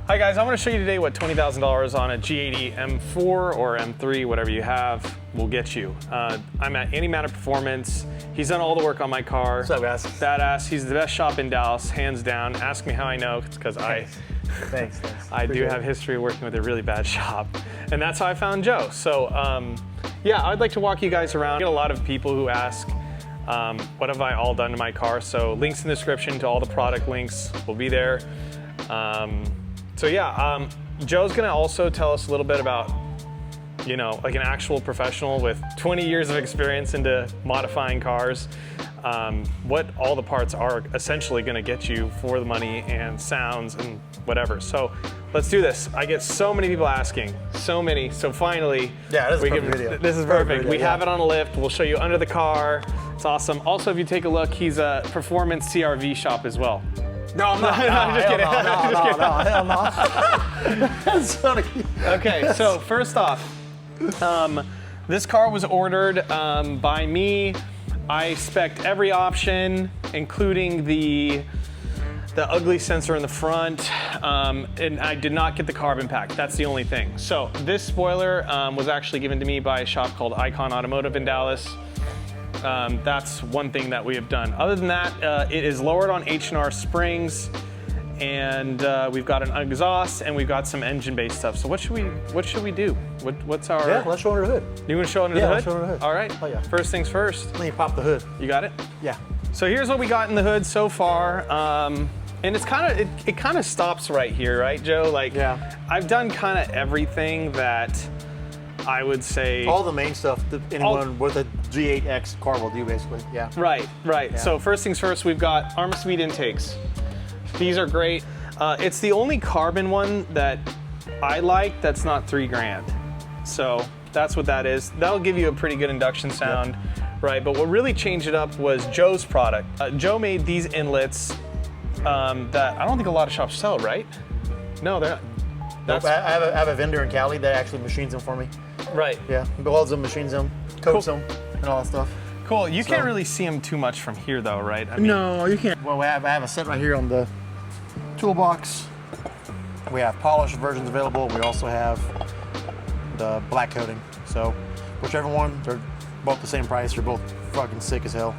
Hi guys, I'm going to show you today what $20,000 on a G80 M4 or M3, whatever you have, will get you. I'm at Andy Matter Performance. He's done all the work on my car. What's up, guys? Badass. He's the best shop in Dallas, hands down. Ask me how I know. It's because Thanks. I do have history working with a really bad shop, and that's how I found Joe. So yeah, I'd like to walk you guys around. I get a lot of people who ask, what have I all done to my car? So links in the description to all the product links will be there. So yeah, Joe's gonna also tell us a little bit about, you know, like an actual professional with 20 years of experience into modifying cars, what all the parts are essentially gonna get you for the money and sounds and whatever. So let's do this. I get so many people asking, so many. So finally, yeah, this is a perfect video. This is perfect. We have it on a lift. We'll show you under the car. It's awesome. Also, if you take a look, he's a performance CRV shop as well. No, I'm not. I'm just kidding. Hell no. Okay, so first off, this car was ordered by me. I spec'd every option, including the ugly sensor in the front, and I did not get the carbon pack. That's the only thing. So this spoiler was actually given to me by a shop called Icon Automotive in Dallas. That's one thing that we have done. Other than that, it is lowered on H&R springs, and we've got an exhaust, and we've got some engine-based stuff. So what should we do? What's our? Yeah, let's show under the hood. You want to show under the hood? Let's show under the hood. All right. Oh yeah. First things first. Let me pop the hood. You got it? Yeah. So here's what we got in the hood so far. And it's kind of it kind of stops right here, right, Joe? Like, yeah. I've done kind of everything that I would say. All the main stuff that anyone with a G8X car will do, basically. Yeah. Right. Yeah. So first things first, we've got Armspeed intakes. These are great. It's the only carbon one that I like that's not $3,000. So that's what that is. That'll give you a pretty good induction sound, right? But what really changed it up was Joe's product. Joe made these inlets that I don't think a lot of shops sell, right? No, they're not. I have a vendor in Cali that actually machines them for me. Right. Yeah, builds them, machines them, coats them, and all that stuff. Cool. You can't really see them too much from here, though, right? I mean, No, you can't. Well, I have a set right here on the toolbox. We have polished versions available. We also have the black coating. So whichever one, they're both the same price. They're both fucking sick as hell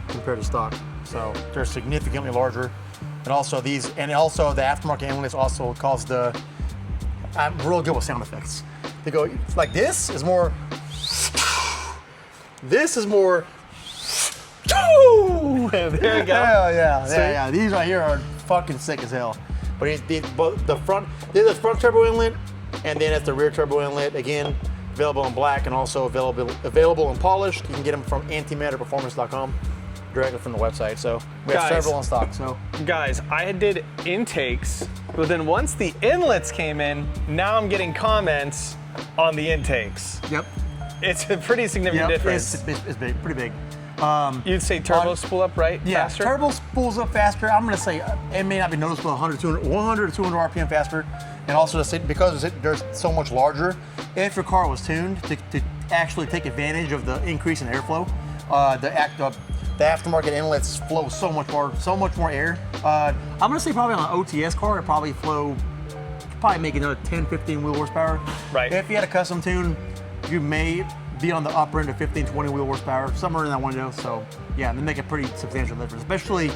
compared to stock. So they're significantly larger. And also the aftermarket inlets also cause I'm real good with sound effects. They go like this is more. This is more. there you go. Hell yeah. Yeah. These right here are fucking sick as hell. But the front turbo inlet, and then it's the rear turbo inlet. Again, available in black and also available in polished. You can get them from antimatterperformance.com directly from the website. So we have several in stock. So guys, I did intakes, but then once the inlets came in, now I'm getting comments on the intakes. Yep. It's a pretty significant difference. It's big, pretty big. You'd say turbo spool up, right? Yeah, faster? turbo spools up faster. I'm going to say it may not be noticeable 100 to 200 RPM faster. And also because they're so much larger, if your car was tuned to actually take advantage of the increase in airflow, the aftermarket inlets flow so much more air. I'm going to say probably on an OTS car, it probably make another 10, 15 wheel horsepower. Right. If you had a custom tune, you may be on the upper end of 15, 20 wheel horsepower, somewhere in that window. So yeah, they make a pretty substantial difference. Especially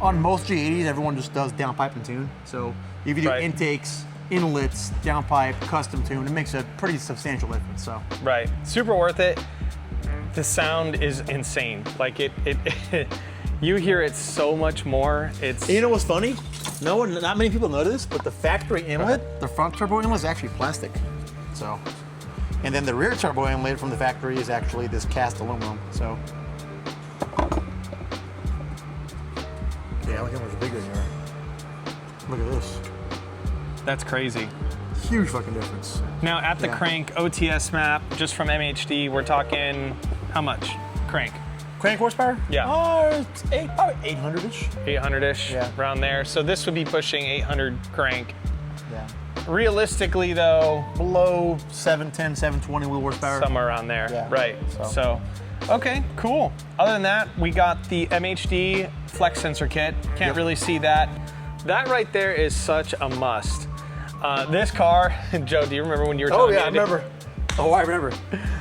on most G80s, everyone just does downpipe and tune. So if you do intakes, inlets, downpipe, custom tune, it makes a pretty substantial difference. So right, super worth it. The sound is insane. Like it you hear it so much more. You know what's funny? Not many people know this, but the factory inlet, the front turbo inlet is actually plastic. So. And then the rear turbo inlet from the factory is actually this cast aluminum. So, yeah, look how much bigger they are. Look at this. That's crazy. Huge fucking difference. Now at the crank OTS map, just from MHD, we're talking how much? Crank horsepower? Yeah. Probably 800-ish. 800-ish, around there. So this would be pushing 800 crank. Yeah. Realistically, though, below 710, 720 wheel horsepower. Somewhere around there, right. So, okay, cool. Other than that, we got the MHD flex sensor kit. Can't really see that. That right there is such a must. This car, Joe, do you remember when you were Oh talking? yeah, I remember. Oh, I remember.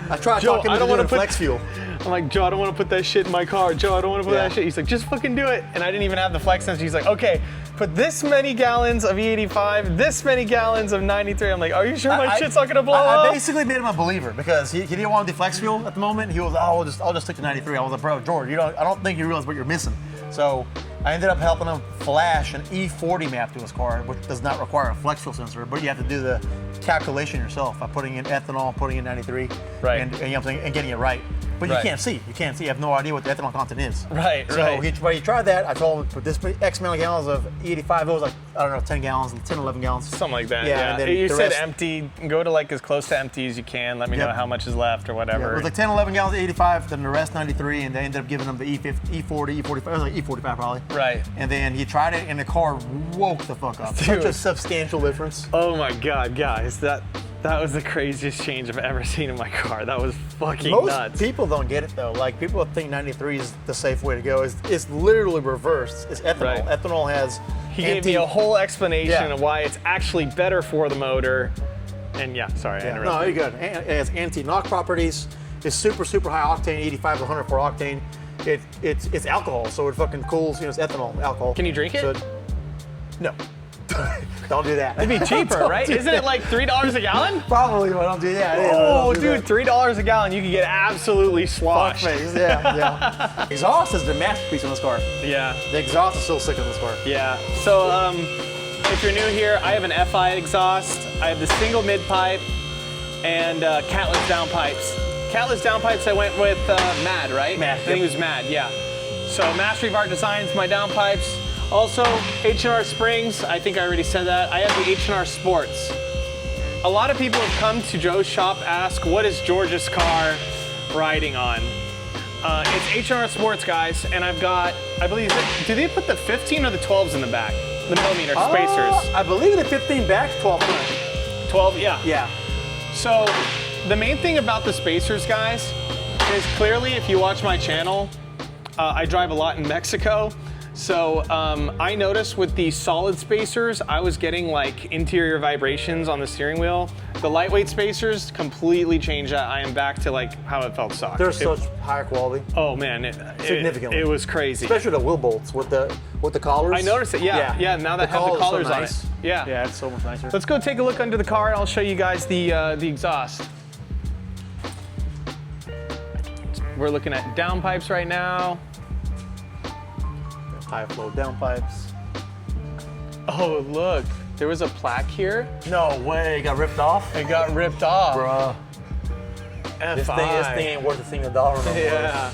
I tried Joe, talking I to don't him wanna in put- flex fuel. I'm like, Joe, I don't want to put that shit in my car. Joe, I don't want to put Yeah. that shit. He's like, just fucking do it. And I didn't even have the flex sensor. He's like, okay, put this many gallons of E85, this many gallons of 93. I'm like, are you sure my shit's not gonna blow I up? basically made him a believer because he didn't want to do flex fuel at the moment. He was, oh, I'll just stick to 93. I was like, bro, George, I don't think you realize what you're missing. So I ended up helping him flash an E40 map to his car, which does not require a flex fuel sensor, but you have to do the calculation yourself by putting in ethanol, putting in 93, Right. and you know what I'm saying, and getting it right. But Right. you can't see. You can't see. You have no idea what the ethanol content is. Right, So right. when he tried that, I told him put this X amount of gallons of E85. It was like, I don't know, 10 gallons, 10, 11 gallons. Something like that. Yeah, Yeah. and then You the said rest- empty. Go to like as close to empty as you can. Let me know Yep. how much is left or Yeah, whatever. it was like 10, 11 gallons of 85, then the rest 93, and they ended up giving him the E50, E40, E45. It was like E45 probably. Right. And then he tried it, and the car woke the fuck up. Such a Dude. substantial difference. Oh my God, guys, that was the craziest change I've ever seen in my car. That was fucking Most nuts. people don't get it though. Like people think 93 is the safe way to go. It's literally reversed. It's ethanol. Right. Ethanol has. He gave me a whole explanation Yeah. of why it's actually better for the motor. And yeah, sorry, I No, interrupted. you're good. And it has anti-knock properties. It's super high octane, 85 to 104 octane. It's alcohol, so it fucking cools. It's ethanol, alcohol. Can you drink it? So no. Don't do that. It'd be cheaper, Don't right? do Isn't it like $3 a gallon? Probably, but don't do that. Yeah, Oh, don't do dude, that. $3 a gallon, you could get absolutely Fuck sloshed. face. Yeah. Exhaust is the masterpiece on this car. Yeah, The exhaust is so sick on this car. yeah. So, if you're new here, I have an FI exhaust. I have the single mid pipe and catless downpipes. Catless downpipes, I went with Mad, right? Mad, I think yep. it was Mad, yeah. So Mastery of Art Designs, my downpipes. Also, H&R Springs, I think I already said that. I have the H&R Sports. A lot of people have come to Joe's shop, ask, what is George's car riding on? It's H&R Sports, guys, and I've got, I believe, do they put the 15 or the 12s in the back? The millimeter spacers. I believe the 15 back, 1200. 12, yeah. Yeah. So the main thing about the spacers, guys, is clearly if you watch my channel, I drive a lot in Mexico. So I noticed with the solid spacers, I was getting like interior vibrations on the steering wheel. The lightweight spacers completely changed that. I am back to like how it felt stock. They're such higher quality, Oh man, Significantly. it was crazy. especially the wheel bolts with the collars. I noticed it, yeah. Now that have the collars on it. Yeah. Yeah, it's so much nicer. Let's go take a look under the car and I'll show you guys the exhaust. We're looking at downpipes right now. High flow downpipes. Oh, look, there was a plaque here. No way, it got ripped off? It got ripped off. Bruh. FI. This thing ain't worth a single dollar no more. Yeah.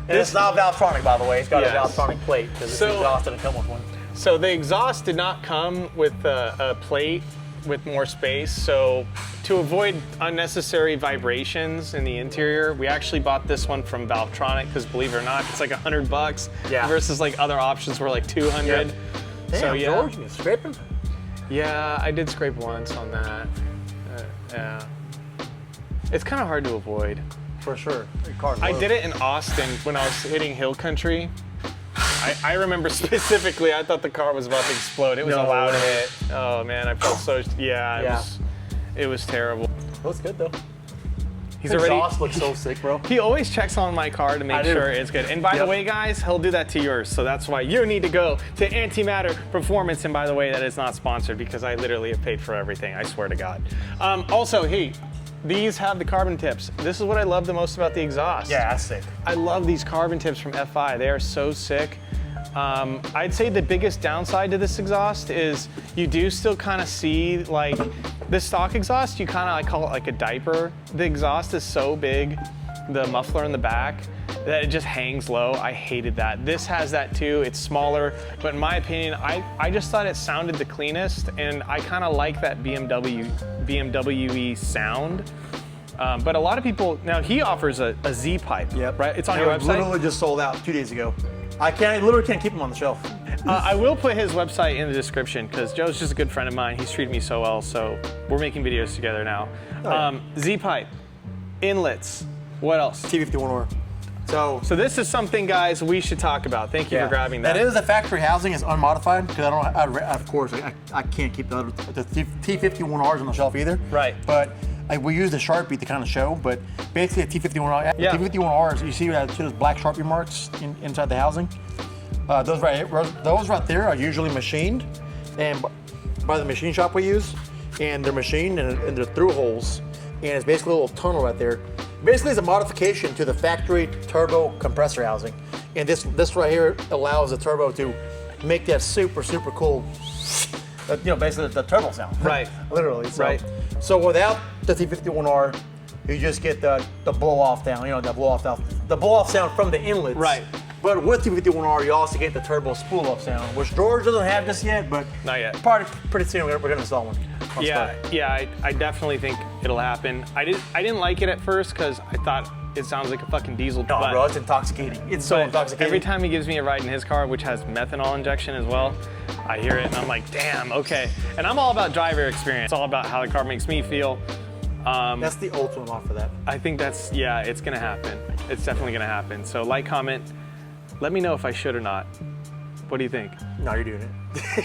And it's not Valvetronic, by the way. It's got Yes. a Valvetronic plate because this So- exhaust didn't come with one. So the exhaust did not come with a plate with more space. So to avoid unnecessary vibrations in the interior, we actually bought this one from Valvetronic because believe it or not, it's like $100 Yeah. versus like other options were like 200. Damn, So, yeah. George, you scraping? Yeah, I did scrape once on that. Yeah. It's kind of hard to avoid. For sure. Your car's I low. did it in Austin when I was hitting hill country. I remember specifically, I thought the car was about to explode. It was No a loud way. hit. Oh man, I felt so, Yeah. it was terrible. Looks good though. He's The already, exhaust looks so sick, bro. he always checks on my car to I make do. sure it's good. And by the Yep. way, guys, he'll do that to yours. So that's why you need to go to Antimatter Performance. And by the way, that is not sponsored because I literally have paid for everything. I swear to God. Also, hey, these have the carbon tips. This is what I love the most about the exhaust. Yeah, that's sick. I love these carbon tips from FI. They are so sick. I'd say the biggest downside to this exhaust is you do still kind of see like the stock exhaust, you kind of, I call it like a diaper. The exhaust is so big, the muffler in the back, that it just hangs low. I hated that. This has that too. It's smaller, but in my opinion, I just thought it sounded the cleanest, and I kind of like that BMW-y sound. But a lot of people, now he offers a Z pipe, right? It's on your It website. literally just sold out 2 days ago. I literally can't keep them on the shelf. I will put his website in the description because Joe's just a good friend of mine. He's treated me so well, so we're making videos together now. Oh, yeah. Z pipe, inlets, what else? T51 or So this is something, guys, we should talk about. Thank you for grabbing that. That is a factory housing. It's unmodified because of course, I can't keep the T51Rs on the shelf either. Right. But we use the Sharpie to kind of show. But basically, a T51R, T51Rs, you see those black Sharpie marks inside the housing. Those right there are usually machined, and by the machine shop we use, and they're machined and they're through holes, and it's basically a little tunnel right there. Basically, it's a modification to the factory turbo compressor housing, and this right here allows the turbo to make that super cool, basically the turbo sound. Right. Literally. So, right. So without the T51R, you just get the blow off down. The blow off sound from the inlets. Right. But with T51R, you also get the turbo spool up sound, which George doesn't have just yet, but not yet. Probably pretty soon we're gonna install one. I definitely think it'll happen. I didn't like it at first because I thought it sounds like a fucking diesel. No, bro, it's intoxicating. It's so intoxicating. Every time he gives me a ride in his car, which has methanol injection as well, I hear it and I'm like, damn, okay. And I'm all about driver experience. It's all about how the car makes me feel. That's the ultimate one for that. I think it's gonna happen. It's definitely gonna happen. So like, comment, let me know if I should or not. What do you think? No, you're doing it.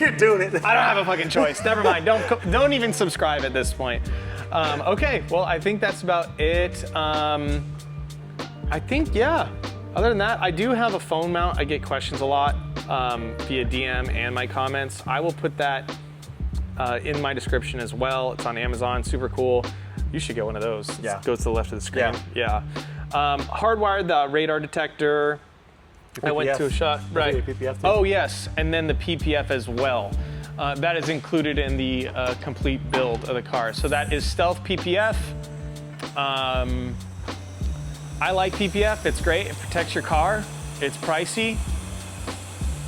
You're doing it. I don't have a fucking choice. Never mind. Don't even subscribe at this point. Okay, well, I think that's about it. I think, yeah. Other than that, I do have a phone mount. I get questions a lot via DM and my comments. I will put that in my description as well. It's on Amazon, super cool. You should get one of those. Yeah. It goes to the left of the screen. Yeah. Hardwired the radar detector. I went to a shot, right? PPF too. Oh yes, and then the PPF as well. That is included in the complete build of the car. So that is Stealth PPF. I like PPF, it's great, it protects your car, it's pricey.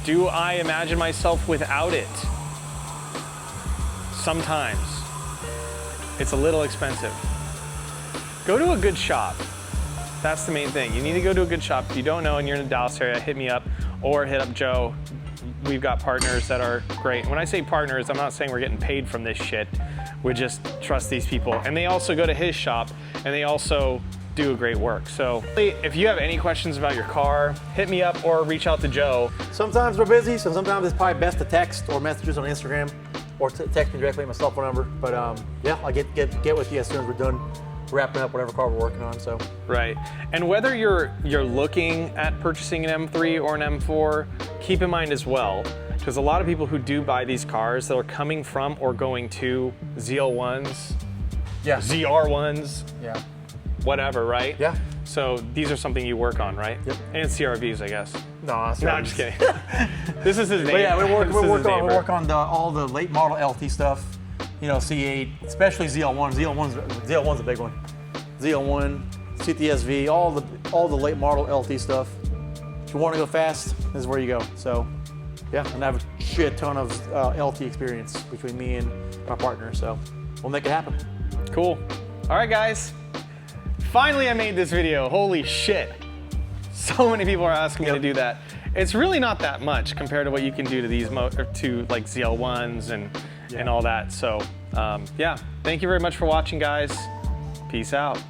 Do I imagine myself without it? Sometimes. It's a little expensive. Go to a good shop. That's the main thing. You need to go to a good shop. If you don't know and you're in the Dallas area, hit me up or hit up Joe. We've got partners that are great. When I say partners, I'm not saying we're getting paid from this shit. We just trust these people. And they also go to his shop and they also do great work. So if you have any questions about your car, hit me up or reach out to Joe. Sometimes we're busy, so sometimes it's probably best to text or messages on Instagram or text me directly at my cell phone number. But yeah, I'll get with you as soon as we're done wrapping up whatever car we're working on. So right, and whether you're looking at purchasing an M3 or an M4, keep in mind as well, because a lot of people who do buy these cars that are coming from or going to ZL1s, yeah, ZR1s, yeah, whatever, right? Yeah. So these are something you work on, right? Yep. And CRVs, I guess. No, that's No, right. I'm just kidding. This is his name. But yeah, we work on neighbor. all the late model LT stuff. C8, especially ZL1. ZL1's a big one. ZL1, CTSV, all the late model LT stuff. If you want to go fast, this is where you go. So yeah, and I have a shit ton of LT experience between me and my partner. So we'll make it happen. Cool. All right, guys. Finally, I made this video. Holy shit. So many people are asking me to do that. It's really not that much compared to what you can do to these to like ZL1s and all that. So yeah, thank you very much for watching, guys. Peace out.